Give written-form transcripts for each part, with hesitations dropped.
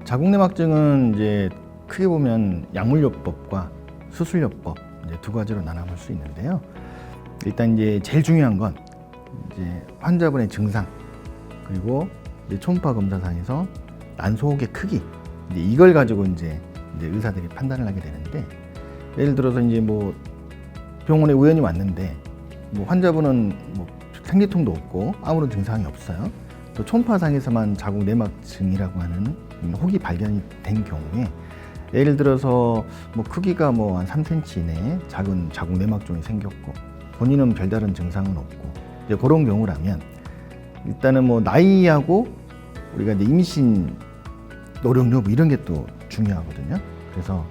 자궁내막증은 이제 크게 보면 약물요법과 수술요법 이제 두 가지로 나눠볼 수 있는데요. 일단 이제 제일 중요한 건 이제 환자분의 증상 그리고 이제 초음파 검사상에서 난소옥의 크기 이걸 가지고 이제 의사들이 판단을 하게 되는데, 예를 들어서 이제 뭐 병원에 우연히 왔는데 뭐 환자분은 뭐 생리통도 없고 아무런 증상이 없어요. 또 초음파상에서만 자궁내막증이라고 하는 혹이 발견이 된 경우에 예를 들어서 뭐 크기가 뭐 한 3cm 이내에 작은 자궁내막종이 생겼고 본인은 별다른 증상은 없고 이제 그런 경우라면 일단은 뭐 나이하고 우리가 이제 임신 노력 여부 이런 게 또 중요하거든요. 그래서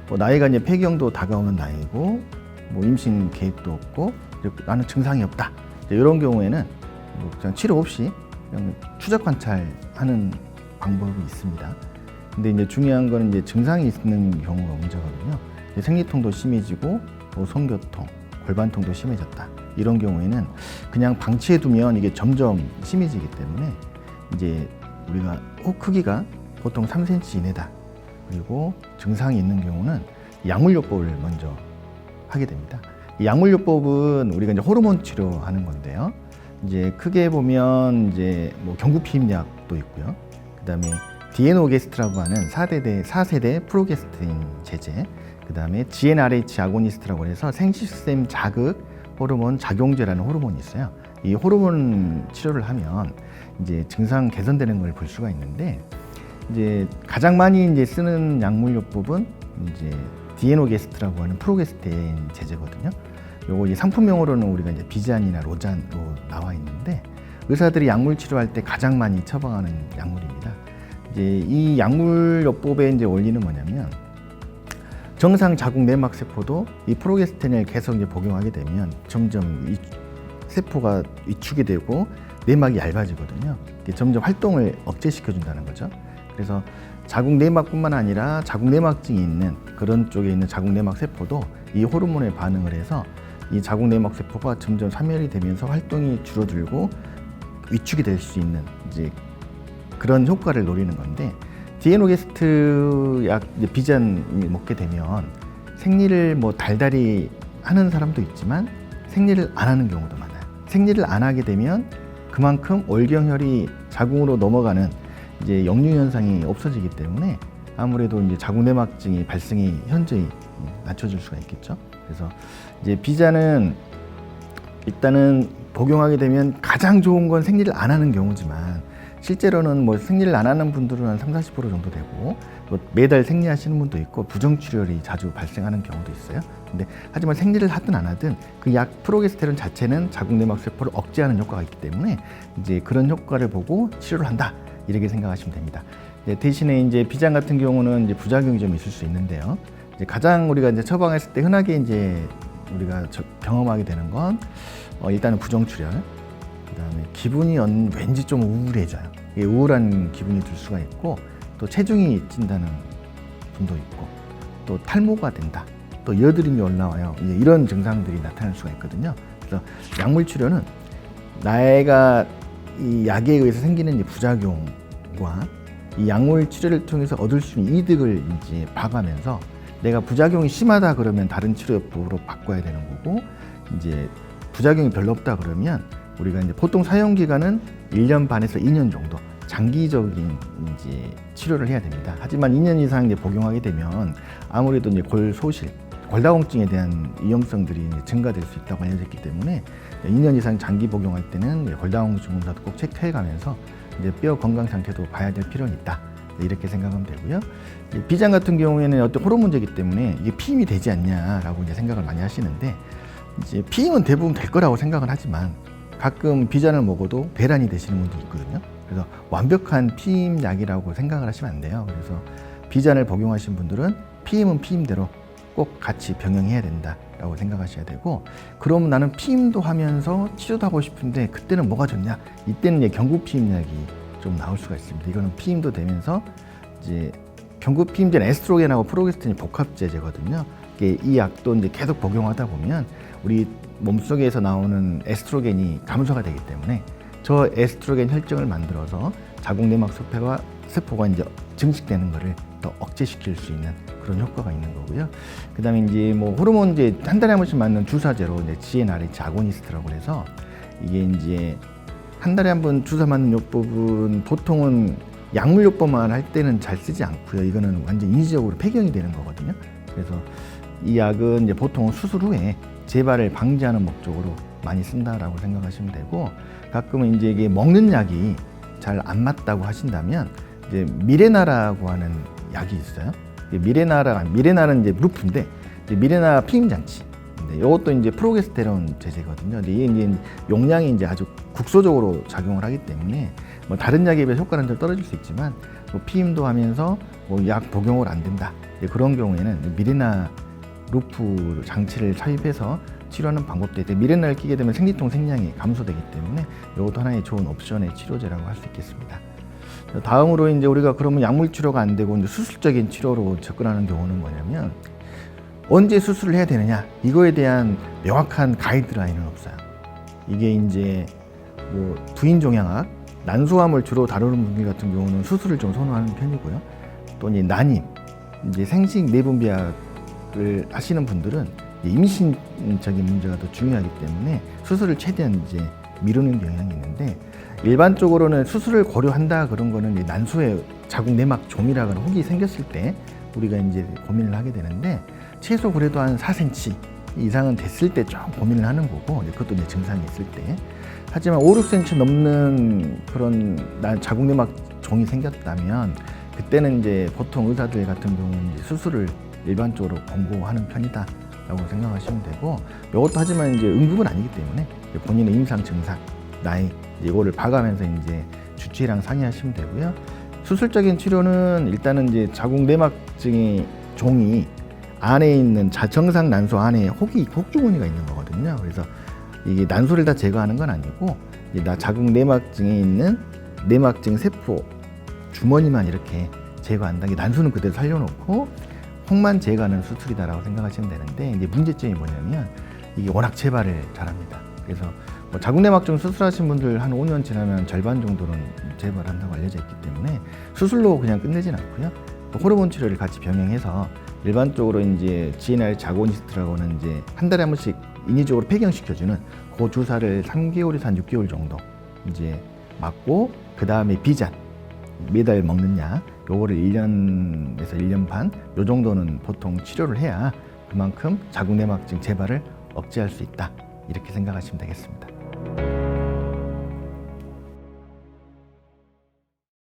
뭐 나이가 이제 폐경도 다가오는 나이고 뭐 임신 계획도 없고 나는 증상이 없다 이런 경우에는 뭐 그냥 치료 없이 그냥 추적 관찰하는 방법이 있습니다. 근데 이제 중요한 거는 이제 증상이 있는 경우가 문제거든요. 생리통도 심해지고 또 성교통, 골반통도 심해졌다. 이런 경우에는 그냥 방치해두면 이게 점점 심해지기 때문에 이제 우리가 혹 크기가 보통 3cm 이내다. 그리고 증상이 있는 경우는 약물요법을 먼저 하게 됩니다. 이 약물요법은 우리가 이제 호르몬 치료하는 건데요. 이제 크게 보면 이제 뭐 경구피임약도 있고요. 그다음에 디에노게스트라고 하는 4세대 프로게스테린 제제, 그다음에 GnRH 아고니스트라고 해서 생식샘 자극 호르몬 작용제라는 호르몬이 있어요. 이 호르몬 치료를 하면 이제 증상 개선되는 걸 볼 수가 있는데, 이제 가장 많이 이제 쓰는 약물요법은 이제 디에노게스트라고 하는 프로게스테린 제제거든요. 요거 이제 상품명으로는 우리가 이제 비잔이나 로잔으로 나와 있는데, 의사들이 약물 치료할 때 가장 많이 처방하는 약물입니다. 이제 이 약물요법의 이제 원리는 뭐냐면, 정상 자궁내막 세포도 이 프로게스테린을 계속 이제 복용하게 되면 점점 이 세포가 위축이 되고 내막이 얇아지거든요. 점점 활동을 억제시켜 준다는 거죠. 그래서 자궁내막뿐만 아니라 자궁내막증이 있는 그런 쪽에 있는 자궁내막 세포도 이 호르몬에 반응을 해서 이 자궁내막 세포가 점점 사멸이 되면서 활동이 줄어들고 위축이 될 수 있는 이제 그런 효과를 노리는 건데, 디에노게스트 약 비잔 먹게 되면 생리를 뭐 달달이 하는 사람도 있지만 생리를 안 하는 경우도 많아요. 생리를 안 하게 되면 그만큼 월경혈이 자궁으로 넘어가는 이제 역류 현상이 없어지기 때문에 아무래도 이제 자궁내막증이 발생이 현저히 낮춰질 수가 있겠죠. 그래서 이제 비잔은 일단은 복용하게 되면 가장 좋은 건 생리를 안 하는 경우지만, 실제로는 뭐 생리를 안 하는 분들은 한 30~40% 정도 되고 또 매달 생리하시는 분도 있고 부정출혈이 자주 발생하는 경우도 있어요. 근데 하지만 생리를 하든 안 하든 그 약 프로게스테론 자체는 자궁내막 세포를 억제하는 효과가 있기 때문에 이제 그런 효과를 보고 치료를 한다, 이렇게 생각하시면 됩니다. 대신에 이제 비잔 같은 경우는 이제 부작용이 좀 있을 수 있는데요. 이제 가장 우리가 이제 처방했을 때 흔하게 이제 우리가 경험하게 되는 건 일단은 부정출혈, 그다음에 기분이 왠지 좀 우울해져요. 우울한 기분이 들 수가 있고, 또 체중이 찐다는 분도 있고, 또 탈모가 된다, 또 여드름이 올라와요. 이런 증상들이 나타날 수가 있거든요. 그래서 약물 치료는 내가 이 약에 의해서 생기는 부작용과 이 약물 치료를 통해서 얻을 수 있는 이득을 이제 봐가면서, 내가 부작용이 심하다 그러면 다른 치료법으로 바꿔야 되는 거고, 이제 부작용이 별로 없다 그러면 우리가 이제 보통 사용 기간은 1년 반에서 2년 정도 장기적인 이제 치료를 해야 됩니다. 하지만 2년 이상 이제 복용하게 되면 아무래도 이제 골소실, 골다공증에 대한 위험성들이 이제 증가될 수 있다고 알려졌기 때문에 2년 이상 장기 복용할 때는 골다공증 검사도 꼭 체크해가면서 이제 뼈 건강 상태도 봐야 될 필요는 있다, 이렇게 생각하면 되고요. 비잔 같은 경우에는 어떤 호르몬 문제이기 때문에 이게 피임이 되지 않냐라고 이제 생각을 많이 하시는데, 이제 피임은 대부분 될 거라고 생각은 하지만 가끔 비잔을 먹어도 배란이 되시는 분도 있거든요. 그래서 완벽한 피임 약이라고 생각을 하시면 안 돼요. 그래서 비잔을 복용하신 분들은 피임은 피임대로 꼭 같이 병행해야 된다라고 생각하셔야 되고, 그럼 나는 피임도 하면서 치료도 하고 싶은데 그때는 뭐가 좋냐? 이때는 이제 경구피임약이 좀 나올 수가 있습니다. 이거는 피임도 되면서 이제 경구피임제는 에스트로겐하고 프로게스테린 복합제제거든요. 이 약도 이제 계속 복용하다 보면 우리 몸속에서 나오는 에스트로겐이 감소가 되기 때문에 저 에스트로겐 혈증을 만들어서 자궁내막 세포가 이제 증식되는 거를 더 억제시킬 수 있는 그런 효과가 있는 거고요. 그다음에 이제 뭐 호르몬 이제 한 달에 한 번씩 맞는 주사제로 이제 GnRH 아고니스트라고 해서 이게 이제 한 달에 한 번 주사 맞는 요법은 보통은 약물요법만 할 때는 잘 쓰지 않고요. 이거는 완전 인위적으로 폐경이 되는 거거든요. 그래서 이 약은 이제 보통 수술 후에 재발을 방지하는 목적으로 많이 쓴다라고 생각하시면 되고, 가끔은 이제 이게 먹는 약이 잘 안 맞다고 하신다면 이제 미레나라고 하는 약이 있어요. 미레나는 이제 루프인데 미레나 피임 장치. 이것도 이제 프로게스테론 제제거든요. 근데 이게 이제 용량이 이제 아주 국소적으로 작용을 하기 때문에 뭐 다른 약에 비해 효과는 좀 떨어질 수 있지만 뭐 피임도 하면서 뭐 약 복용을 안 된다. 그런 경우에는 미레나 루프 장치를 삽입해서 치료하는 방법도 있대. 미레나를 끼게 되면 생리통 생량이 감소되기 때문에 이것도 하나의 좋은 옵션의 치료제라고 할 수 있겠습니다. 다음으로 이제 우리가 그러면 약물 치료가 안 되고 이제 수술적인 치료로 접근하는 경우는 뭐냐면, 언제 수술을 해야 되느냐 이거에 대한 명확한 가이드라인은 없어요. 이게 이제 뭐 부인 종양학, 난소암을 주로 다루는 분들 같은 경우는 수술을 좀 선호하는 편이고요. 또 이제 난임, 이제 생식 내분비약을 하시는 분들은 임신적인 문제가 더 중요하기 때문에 수술을 최대한 이제 미루는 경향이 있는데, 일반적으로는 수술을 고려한다 그런 거는 난소에 자궁 내막 종이라는 혹이 생겼을 때 우리가 이제 고민을 하게 되는데, 최소 그래도 한 4cm 이상은 됐을 때 좀 고민을 하는 거고, 그것도 이제 증상이 있을 때. 하지만 5, 6cm 넘는 그런 자궁 내막 종이 생겼다면 그때는 이제 보통 의사들 같은 경우는 이제 수술을 일반적으로 권고하는 편이다라고 생각하시면 되고, 이것도 하지만 이제 응급은 아니기 때문에 본인의 임상 증상, 나이 이거를 봐가면서 이제 주치의랑 상의하시면 되고요. 수술적인 치료는 일단은 이제 자궁 내막증의 종이 안에 있는 정상 난소 안에 혹주머니가 있는 거거든요. 그래서 이게 난소를 다 제거하는 건 아니고 자궁 내막증에 있는 내막증 세포 주머니만 이렇게 제거한다. 난소는 그대로 살려놓고 혹만 제거하는 수술이다라고 생각하시면 되는데, 이제 문제점이 뭐냐면 이게 워낙 재발을 잘합니다. 그래서 뭐 자궁 내막증 수술하신 분들 한 5년 지나면 절반 정도는 재발한다고 알려져 있기 때문에 수술로 그냥 끝내진 않고요. 또 호르몬 치료를 같이 병행해서 일반적으로 이제 GnRH 아고니스트라고는 이제 한 달에 한 번씩 인위적으로 폐경시켜주는 그 주사를 3개월에서 한 6개월 정도 이제 맞고, 그 다음에 비잔 매달 먹는 약 요거를 1년에서 1년 반 요 정도는 보통 치료를 해야 그만큼 자궁 내막증 재발을 억제할 수 있다, 이렇게 생각하시면 되겠습니다.